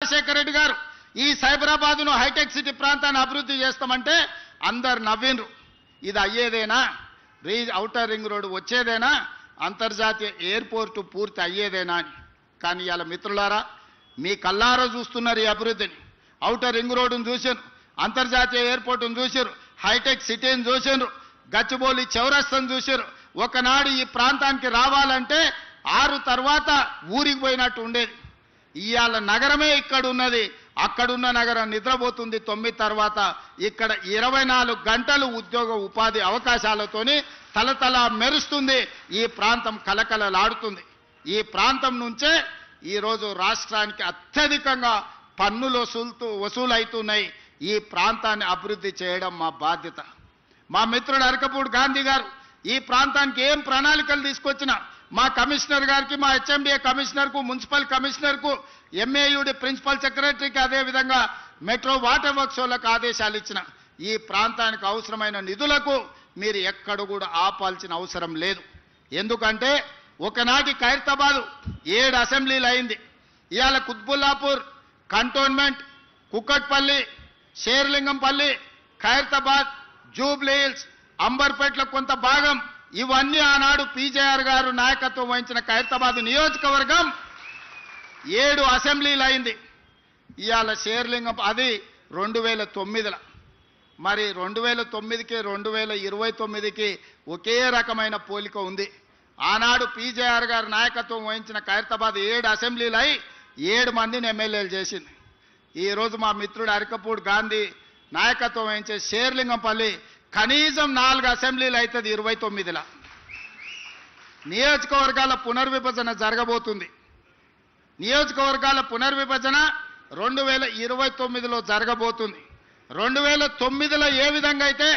రాజశేఖర రెడ్డి గారు ఈ సైబరాబాద్ను hitech city ప్రాంతాన్ని అభివృద్ధి చేస్తామంటే అందరు నవ్విండ్రు. ఇది అయ్యేదేనా? ఔటర్ రింగ్ రోడ్డు వచ్చేదేనా? అంతర్జాతీయ ఎయిర్పోర్టు పూర్తి అయ్యేదేనా అని. కానీ ఇవాళ మిత్రులారా, మీ కల్లారా చూస్తున్నారు ఈ అభివృద్ధిని. ఔటర్ రింగ్ రోడ్డును చూసారు, అంతర్జాతీయ ఎయిర్పోర్టును చూసారు, హైటెక్ సిటీని చూసారు, గచ్చిబౌలి చౌరస్తాను చూసారు. ఒకనాడు ఈ ప్రాంతానికి రావాలంటే 6 తర్వాత ఊరికి పోయినట్టు ఉండేది. ఇవాళ నగరమే ఇక్కడ ఉన్నది, అక్కడున్న నగరం నిద్రపోతుంది 9 తర్వాత. ఇక్కడ 24 గంటలు ఉద్యోగ ఉపాధి అవకాశాలతోని తలతల మెరుస్తుంది. ఈ ప్రాంతం కలకలలాడుతుంది. ఈ ప్రాంతం నుంచే ఈరోజు రాష్ట్రానికి అత్యధికంగా పన్నులు వసూలవుతున్నాయి. ఈ ప్రాంతాన్ని అభివృద్ధి చేయడం మా బాధ్యత. మా మిత్రుడు అరకపూడి గాంధీ గారు ఈ ప్రాంతానికి ఏం ప్రణాళికలు తీసుకొచ్చినా మా కమిషనర్ గారికి, మా హెచ్ఎండిఏ కమిషనర్కు, మున్సిపల్ కమిషనర్కు, ఎంఏయుడి ప్రిన్సిపల్ సెక్రటరీకి, అదేవిధంగా మెట్రో వాటర్ వర్క్స్ వాళ్ళకు ఆదేశాలు ఇచ్చిన ఈ ప్రాంతానికి అవసరమైన నిధులకు మీరు ఎక్కడ కూడా ఆపాల్సిన అవసరం లేదు. ఎందుకంటే ఒకనాటి ఖైరతాబాదు 7 అసెంబ్లీలు అయింది. ఇవాళ Qutbullapur, cantonment, Kukatpally, Serilingampally, Khairatabad, Jubilee Hills, అంబర్పేటలో కొంత భాగం, ఇవన్నీ ఆనాడు పీజేఆర్ గారు నాయకత్వం వహించిన ఖైరతాబాద్ నియోజకవర్గం 7 అసెంబ్లీలు అయింది. ఇవాళ షేర్లింగం అది 2009లో. మరి 2009కి 2029కి ఒకే రకమైన పోలిక ఉంది. ఆనాడు పీజేఆర్ గారు నాయకత్వం వహించిన ఖైరతాబాద్ 7 అసెంబ్లీలు అయి 7 మందిని ఎమ్మెల్యేలు చేసింది. ఈరోజు మా మిత్రుడు అరకపూడి గాంధీ నాయకత్వం వహించే షేర్లింగంపల్లి కనీసం 4 అసెంబ్లీలు అవుతుంది 29లో. నియోజకవర్గాల పునర్విభజన జరగబోతుంది. నియోజకవర్గాల పునర్విభజన 2029లో జరగబోతుంది. 2009లో ఏ విధంగా అయితే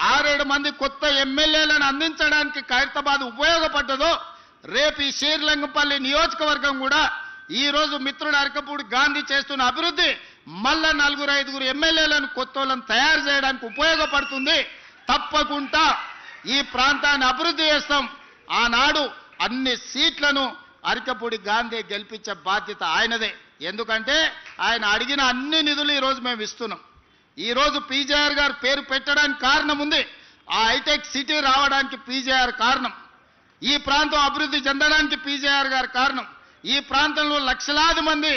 6-7 మంది కొత్త ఎమ్మెల్యేలను అందించడానికి ఖైరతాబాద్ ఉపయోగపడ్డదో రేపు ఈ షేర్లింగంపల్లి నియోజకవర్గం కూడా ఈరోజు మిత్రుడు అరకపూడి గాంధీ చేస్తున్న అభివృద్ధి మళ్ళా 4-5 ఎమ్మెల్యేలను కొత్తలను తయారు చేయడానికి ఉపయోగపడుతుంది. తప్పకుండా ఈ ప్రాంతాన్ని అభివృద్ధి చేస్తాం. ఆనాడు అన్ని సీట్లను అరకపూడి గాంధీ గెలిపించే బాధ్యత ఆయనదే. ఎందుకంటే ఆయన అడిగిన అన్ని నిధులు ఈరోజు మేము ఇస్తున్నాం. ఈరోజు పీజేఆర్ గారు పేరు పెట్టడానికి కారణం ఉంది. ఆ హైటెక్ సిటీ రావడానికి పీజేఆర్ కారణం. ఈ ప్రాంతం అభివృద్ధి చెందడానికి పీజేఆర్ గారు కారణం. ఈ ప్రాంతంలో లక్షలాది మంది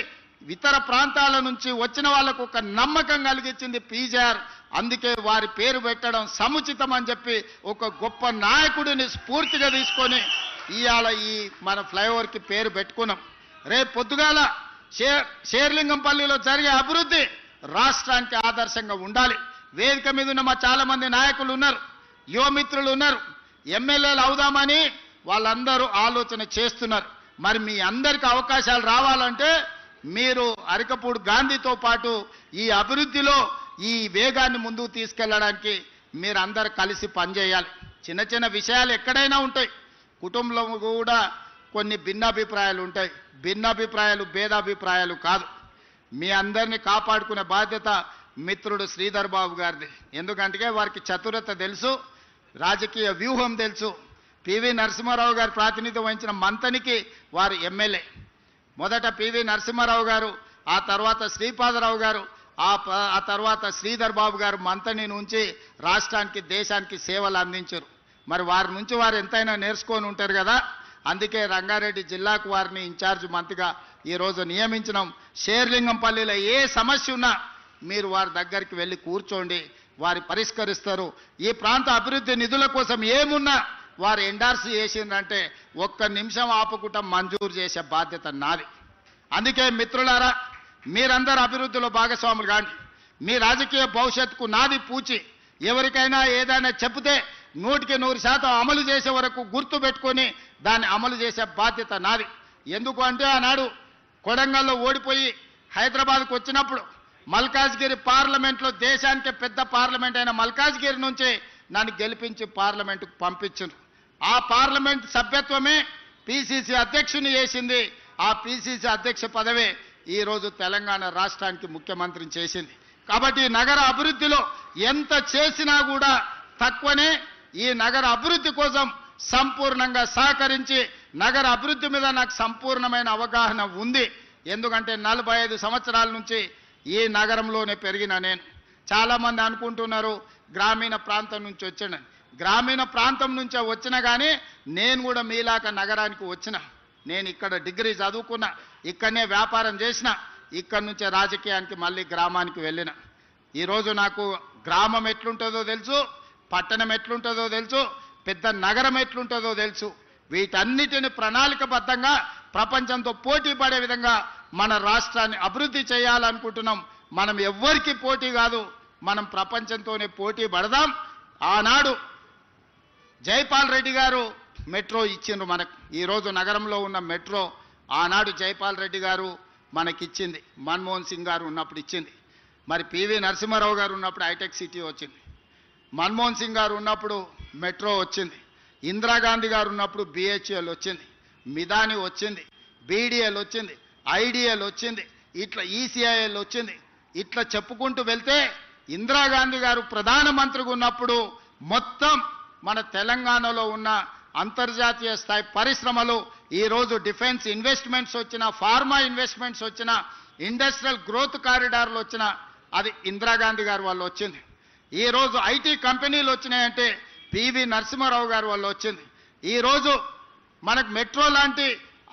ఇతర ప్రాంతాల నుంచి వచ్చిన వాళ్లకు ఒక నమ్మకం కలిగించింది పీజేఆర్. అందుకే వారి పేరు పెట్టడం సముచితం అని చెప్పి ఒక గొప్ప నాయకుడిని స్ఫూర్తిగా తీసుకొని ఇవాళ ఈ మన ఫ్లైఓవర్కి పేరు పెట్టుకున్నాం. రేపు పొద్దుగాల షేర్లింగంపల్లిలో జరిగే అభివృద్ధి రాష్ట్రానికి ఆదర్శంగా ఉండాలి. వేదిక మీద ఉన్న మా చాలా మంది నాయకులు ఉన్నారు, యువమిత్రులు ఉన్నారు, ఎమ్మెల్యేలు అవుదామని వాళ్ళందరూ ఆలోచన చేస్తున్నారు. మరి మీ అందరికీ అవకాశాలు రావాలంటే మీరు అరకపూడి గాంధీతో పాటు ఈ అభివృద్ధిలో ఈ వేగాన్ని ముందుకు తీసుకెళ్లడానికి మీరందరూ కలిసి పనిచేయాలి. చిన్న చిన్న విషయాలు ఎక్కడైనా ఉంటాయి. కుటుంబంలో కూడా కొన్ని భిన్నాభిప్రాయాలు ఉంటాయి. భిన్నాభిప్రాయాలు భేదాభిప్రాయాలు కాదు. మీ అందరినీ కాపాడుకునే బాధ్యత మిత్రుడు శ్రీధర్ బాబు గారిది. ఎందుకంటే వారికి చతురత తెలుసు, రాజకీయ వ్యూహం తెలుసు. పివి నరసింహారావు గారు ప్రాతినిధ్యం వహించిన మంతనికి వారు ఎమ్మెల్యే. మొదట పివి నరసింహారావు గారు, ఆ తర్వాత శ్రీపాదరావు గారు, ఆ తర్వాత శ్రీధర్ బాబు గారు మంతని నుంచి రాష్ట్రానికి దేశానికి సేవలు అందించారు. మరి వారి నుంచి వారు ఎంతైనా నేర్చుకొని ఉంటారు కదా. అందుకే రంగారెడ్డి జిల్లాకు వారిని ఇన్ఛార్జ్ మంత్రిగా ఈరోజు నియమించినాం. షేర్లింగంపల్లిలో ఏ సమస్య ఉన్నా మీరు వారి దగ్గరికి వెళ్ళి కూర్చోండి, వారి పరిష్కరిస్తారు. ఈ ప్రాంత అభివృద్ధి నిధుల కోసం ఏమున్నా వారు ఎండార్స్ చేసిందంటే 1 నిమిషం ఆపుకుంటా మంజూరు చేసే బాధ్యత నాది. అందుకే మిత్రులారా, మీరందరూ అభివృద్ధిలో భాగస్వాములు కాండి. మీ రాజకీయ భవిష్యత్తుకు నాది పూచి. ఎవరికైనా ఏదైనా చెప్తే 100% అమలు చేసే వరకు గుర్తు పెట్టుకొని దాన్ని అమలు చేసే బాధ్యత నాది. ఎందుకు అంటే ఆనాడు కొడంగల్లో ఓడిపోయి హైదరాబాద్కు వచ్చినప్పుడు మల్కాజ్గిరి పార్లమెంట్లో దేశానికి పెద్ద పార్లమెంట్ అయిన మల్కాజ్గిరి నుంచి నన్ను గెలిపించి పార్లమెంటుకు పంపించారు. ఆ పార్లమెంట్ సభ్యత్వమే పిసిసి అధ్యక్షుని చేసింది. ఆ పిసిసి అధ్యక్ష పదవే ఈరోజు తెలంగాణ రాష్ట్రానికి ముఖ్యమంత్రిని చేసింది. కాబట్టి నగర అభివృద్ధిలో ఎంత చేసినా కూడా తక్కువనే. ఈ నగర అభివృద్ధి కోసం సంపూర్ణంగా సహకరించి, నగర అభివృద్ధి మీద నాకు సంపూర్ణమైన అవగాహన ఉంది. ఎందుకంటే 45 సంవత్సరాల నుంచి ఈ నగరంలోనే పెరిగిన నేను. చాలామంది అనుకుంటున్నారు గ్రామీణ ప్రాంతం నుంచి వచ్చాను. గ్రామీణ ప్రాంతం నుంచి వచ్చినా కానీ నేను కూడా మీలాక నగరానికి వచ్చిన. నేను ఇక్కడ డిగ్రీ చదువుకున్నా, ఇక్కడనే వ్యాపారం చేసిన, ఇక్కడి నుంచే రాజకీయానికి మళ్ళీ గ్రామానికి వెళ్ళిన. ఈరోజు నాకు గ్రామం ఎట్లుంటుందో తెలుసు, పట్టణం ఎట్లుంటుందో తెలుసు, పెద్ద నగరం ఎట్లుంటుందో తెలుసు. వీటన్నిటిని ప్రణాళికబద్ధంగా ప్రపంచంతో పోటీ పడే విధంగా మన రాష్ట్రాన్ని అభివృద్ధి చేయాలనుకుంటున్నాం. మనం ఎవ్వరికి పోటీ కాదు, మనం ప్రపంచంతోనే పోటీ పడదాం. ఆనాడు జైపాల్ రెడ్డి గారు మెట్రో ఇచ్చిండ్రు మనకు. ఈరోజు నగరంలో ఉన్న మెట్రో ఆనాడు జైపాల్ రెడ్డి గారు మనకిచ్చింది, మన్మోహన్ సింగ్ గారు ఉన్నప్పుడు ఇచ్చింది. మరి పివి నరసింహారావు గారు ఉన్నప్పుడు హైటెక్ సిటీ వచ్చింది, మన్మోహన్ సింగ్ గారు ఉన్నప్పుడు మెట్రో వచ్చింది, ఇందిరాగాంధీ గారు ఉన్నప్పుడు బిహెచ్ఎల్ వచ్చింది, మిదాని వచ్చింది, బీడీఎల్ వచ్చింది, ఐడిఎల్ వచ్చింది, ఇట్లా ఈసీఐఎల్ వచ్చింది. ఇట్లా చెప్పుకుంటూ వెళ్తే ఇందిరాగాంధీ గారు ప్రధానమంత్రిగా ఉన్నప్పుడు మొత్తం మన తెలంగాణలో ఉన్న అంతర్జాతీయ స్థాయి పరిశ్రమలు, ఈరోజు డిఫెన్స్ ఇన్వెస్ట్మెంట్స్ వచ్చిన, ఫార్మా ఇన్వెస్ట్మెంట్స్ వచ్చిన, ఇండస్ట్రియల్ గ్రోత్ కారిడార్లు వచ్చిన, అది ఇందిరాగాంధీ గారి వల్ల వచ్చింది. ఈరోజు ఐటీ కంపెనీలు వచ్చినాయంటే పివి నరసింహారావు గారి వల్ల వచ్చింది. ఈరోజు మనకు మెట్రో లాంటి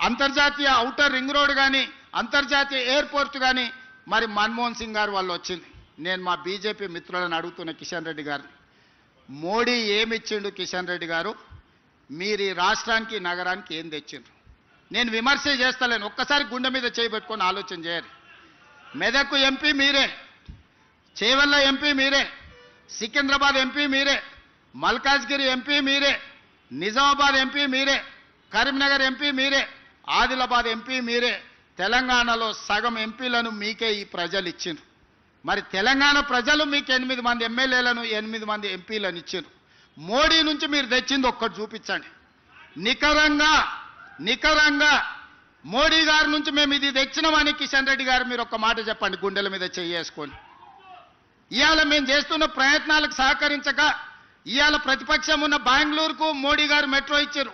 అంతర్జాతీయ ఔటర్ రింగ్ రోడ్ కానీ, అంతర్జాతీయ ఎయిర్పోర్ట్ కానీ మరి మన్మోహన్ సింగ్ గారి వల్ల వచ్చింది. నేను మా బీజేపీ మిత్రులను అడుగుతున్న కిషన్ రెడ్డి గారిని, మోడీ ఏమిచ్చిండు కిషన్ రెడ్డి గారు? మీరు ఈ రాష్ట్రానికి నగరానికి ఏం తెచ్చిండ్రు? నేను విమర్శ చేస్తలేను, ఒక్కసారి గుండె మీద చేయబెట్టుకొని ఆలోచన చేయాలి. మెదక్ ఎంపీ మీరే, చేవెళ్ళ ఎంపీ మీరే, సికింద్రాబాద్ ఎంపీ మీరే, మల్కాజ్గిరి ఎంపీ మీరే, నిజామాబాద్ ఎంపీ మీరే, కరీంనగర్ ఎంపీ మీరే, ఆదిలాబాద్ ఎంపీ మీరే. తెలంగాణలో సగం ఎంపీలను మీకే ఈ ప్రజలు ఇచ్చిండ్రు. మరి తెలంగాణ ప్రజలు మీకు 8 మంది ఎమ్మెల్యేలను 8 మంది ఎంపీలను ఇచ్చిండ్రు. మోడీ నుంచి మీరు తెచ్చింది ఒక్కటి చూపించండి. నికరంగా మోడీ గారి నుంచి మేము ఇది తెచ్చినామని కిషన్ రెడ్డి గారు మీరు ఒక్క మాట చెప్పండి, గుండెల మీద చేసుకొని. ఇవాళ మేము చేస్తున్న ప్రయత్నాలకు సహకరించక ఇవాళ ప్రతిపక్షం ఉన్న బెంగళూరుకు మోడీ గారు మెట్రో ఇచ్చారు,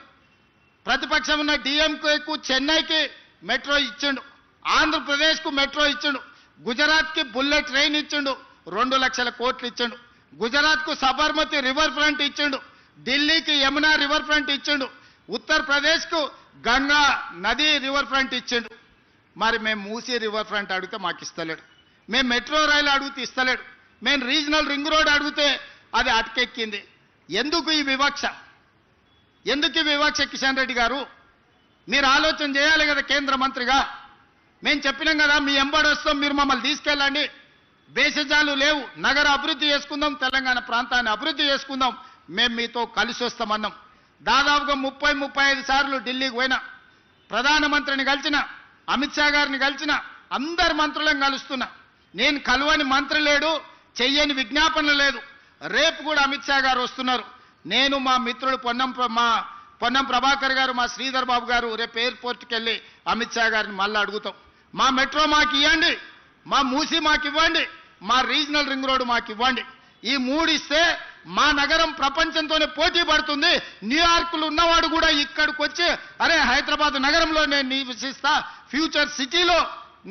ప్రతిపక్షం ఉన్న డిఎంకేకు చెన్నైకి మెట్రో ఇచ్చిండు, ఆంధ్రప్రదేశ్కు మెట్రో ఇచ్చిండు, గుజరాత్కి బుల్లెట్ ట్రైన్ ఇచ్చిండు, 2 లక్షల కోట్లు ఇచ్చిండు, గుజరాత్కు సబర్మతి రివర్ ఫ్రంట్ ఇచ్చిండు, ఢిల్లీకి యమునా రివర్ ఫ్రంట్ ఇచ్చిండు, ఉత్తరప్రదేశ్కు గంగా నది రివర్ ఫ్రంట్ ఇచ్చిండు. మరి మేము మూసీ రివర్ ఫ్రంట్ అడిగితే మాకు ఇస్తలేడు, మేము మెట్రో రైలు అడిగితే ఇస్తలేడు, మేము రీజనల్ రింగ్ రోడ్ అడిగితే అది అటకెక్కింది. ఎందుకు ఈ వివక్ష? కిషన్ రెడ్డి గారు మీరు ఆలోచన చేయాలి కదా కేంద్ర మంత్రిగా. మేము చెప్పినాం కదా, మీ ఎంబడి వస్తాం, మీరు మమ్మల్ని తీసుకెళ్ళండి, భేషజాలు లేవు, నగర అభివృద్ధి చేసుకుందాం, తెలంగాణ ప్రాంతాన్ని అభివృద్ధి చేసుకుందాం, మేము మీతో కలిసి వస్తామన్నాం. దాదాపుగా 30-35 సార్లు ఢిల్లీకి పోయినా, ప్రధానమంత్రిని కలిసిన, అమిత్ షా గారిని కలిసిన, అందరు మంత్రులను కలుస్తున్నా. నేను కలువని మంత్రి లేడు, చెయ్యని విజ్ఞాపన లేదు. రేపు కూడా అమిత్ షా గారు వస్తున్నారు. నేను మా మిత్రుడు పొన్నం ప్రభాకర్ గారు, మా శ్రీధర్ బాబు గారు రేపు ఎయిర్పోర్ట్కి వెళ్ళి అమిత్ షా గారిని మళ్ళీ అడుగుతాం, మా మెట్రో మాకు ఇవ్వండి, మా మూసీ మాకు ఇవ్వండి, మా రీజనల్ రింగ్ రోడ్ మాకు ఇవ్వండి. ఈ 3 ఇస్తే మా నగరం ప్రపంచంతోనే పోటీ పడుతుంది. న్యూయార్క్లో ఉన్నవాడు కూడా ఇక్కడికి వచ్చి అరే హైదరాబాద్ నగరంలో నేను నివసిస్తా, ఫ్యూచర్ సిటీలో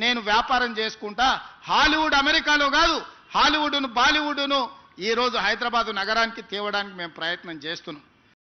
నేను వ్యాపారం చేసుకుంటా, హాలీవుడ్ అమెరికాలో కాదు, హాలీవుడ్ను బాలీవుడ్ను ఈరోజు హైదరాబాద్ నగరానికి తేవడానికి మేము ప్రయత్నం చేస్తున్నాం.